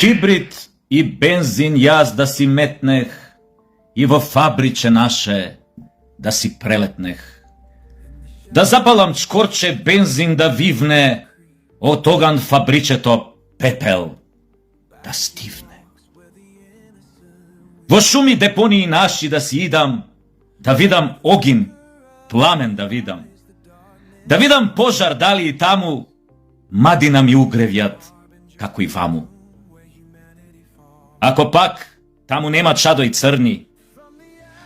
Хибрид и бензин јас да си метнех и во фабриче наше да си прелетнех. Да запалам чкорче бензин да вивне, од тоган фабричето пепел да стивне. Во шуми депонии наши да си идам, да видам огин, пламен да видам. Да видам пожар дали и таму, мадина ми угревјат, како и ваму. Ако пак таму нема чадој црни,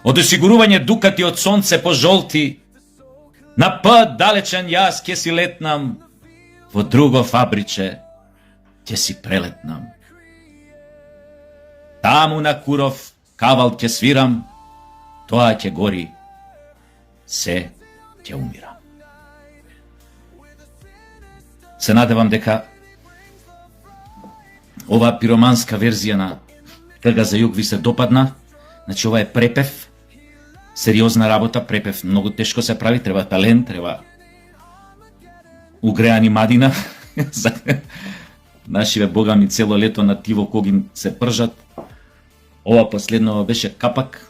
од осигурување дукати од сонце по жолти, на пат далечен јас ќе си летнам, во друго фабриче ќе си прелетнам. Таму на Куров кавал ќе свирам, тоа ќе гори, се ќе умирам. Се надевам дека оваа пироманска верзија на Трга за југ ви се допадна. Значи ова е препев, сериозна работа, препев многу тешко се прави, треба талент, треба угреани мадина. Нашиве богами цело лето на тиво когин се пржат. Ова последно беше капак.